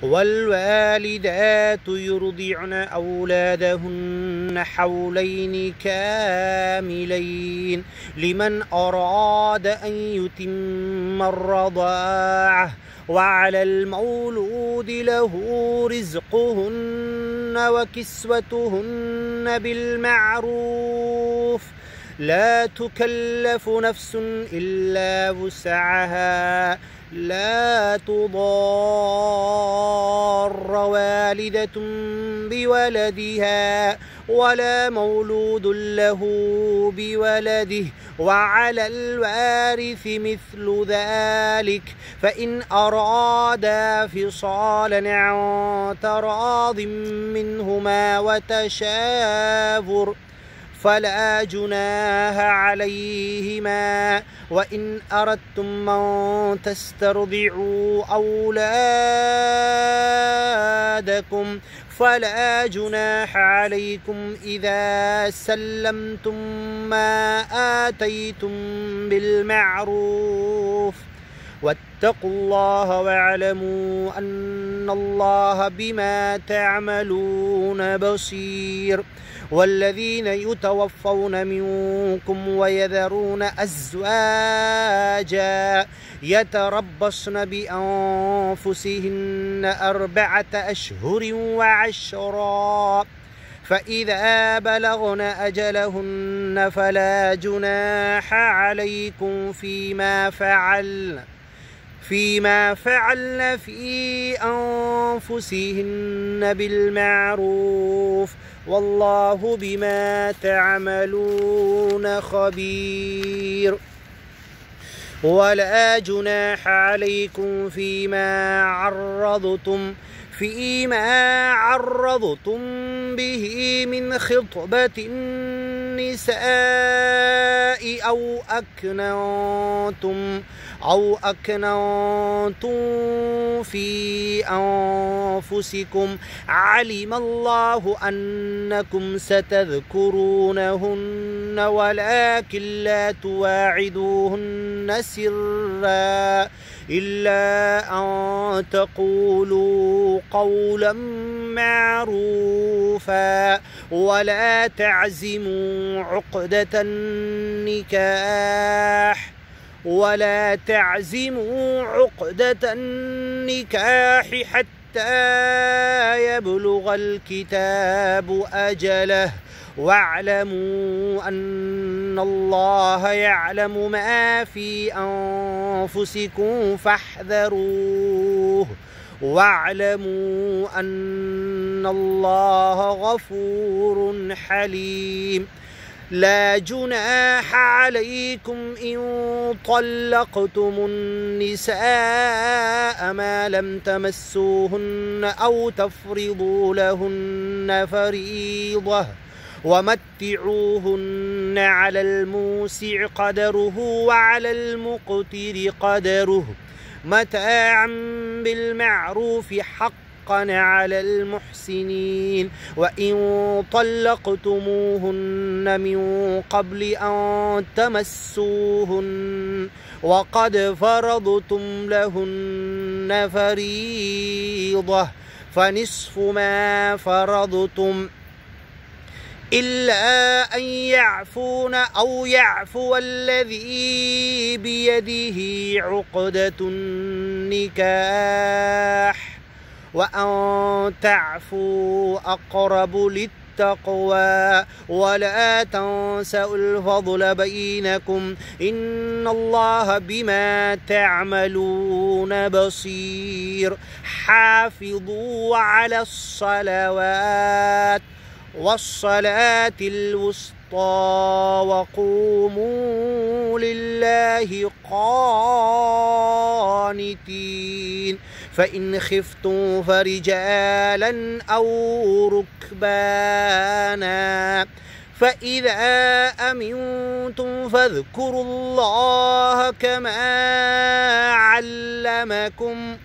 والوالدات يرضعن أولادهن حولين كاملين لمن أراد أن يتم الرضاعة وعلى المولود له رزقهن وكسوتهن بالمعروف لا تكلف نفس إلا وسعها لا تضار والدة بولدها ولا مولود له بولده وعلى الوارث مثل ذلك فإن أرادا فصالا عن تراض منهما وتشاور فلا جناح عليهما وإن أردتم أن تسترضعوا أولادكم فلا جناح عليكم إذا سلمتم ما آتيتم بالمعروف واتقوا الله واعلموا أن الله بما تعملون بصير والذين يتوفون منكم ويذرون أزواجا يتربصن بأنفسهن 4 أشهر وعشرا فإذا بلغن أجلهن فلا جناح عليكم فيما فعلن في أنفسهن بالمعروف والله بما تعملون خبير ولا جناح عليكم فيما عرضتم به من خطبة النساء أو أكننتم في أنفسكم علم الله أنكم ستذكرونهن ولكن لا تواعدوهن سرا إلا أن تقولوا قولا معروفا ولا تعزموا عقدة النكاح حتى يبلغ الكتاب أجله واعلموا أن الله يعلم ما في أنفسكم فاحذروه واعلموا أن الله غفور حليم لا جناح عليكم إن طلقتم النساء ما لم تمسوهن أو تفرضوا لهن فريضة ومتعوهن على الموسع قدره وعلى المقتر قدره متاعا بالمعروف حقا على المحسنين وإن طلقتموهن من قبل أن تمسوهن وقد فرضتم لهن فريضة فنصف ما فرضتم إلا أن يعفون أو يعفو الذي بيده عقدة النكاح وأن تعفوا أقرب للتقوى ولا تنسوا الفضل بينكم إن الله بما تعملون بصير حافظوا على الصلوات والصلاة الوسطى وقوموا لله قانتين فإن خفتم فرجالا أو ركبانا فإذا أمنتم فاذكروا الله كما علمكم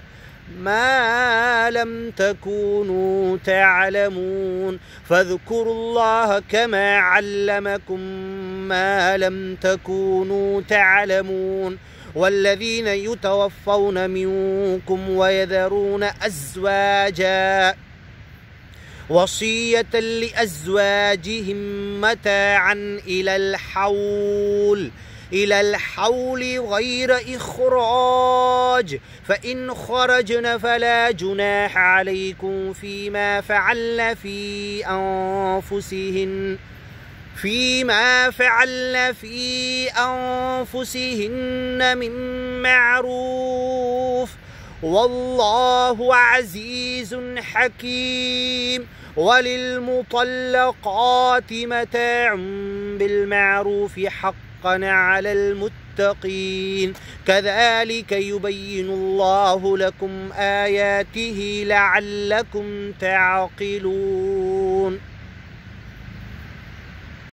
ما لم تكونوا تعلمون فاذكروا الله كما علمكم ما لم تكونوا تعلمون والذين يتوفون منكم ويذرون أزواجا وصية لأزواجهم متاعا إلى الحول غير إخراج، فإن خرجن فلا جناح عليكم فيما فعلن في أنفسهن من معروف، والله عزيز حكيم. وللمطلقات متاع بالمعروف حقا على المتقين، كذلك يبين الله لكم آياته لعلكم تعقلون.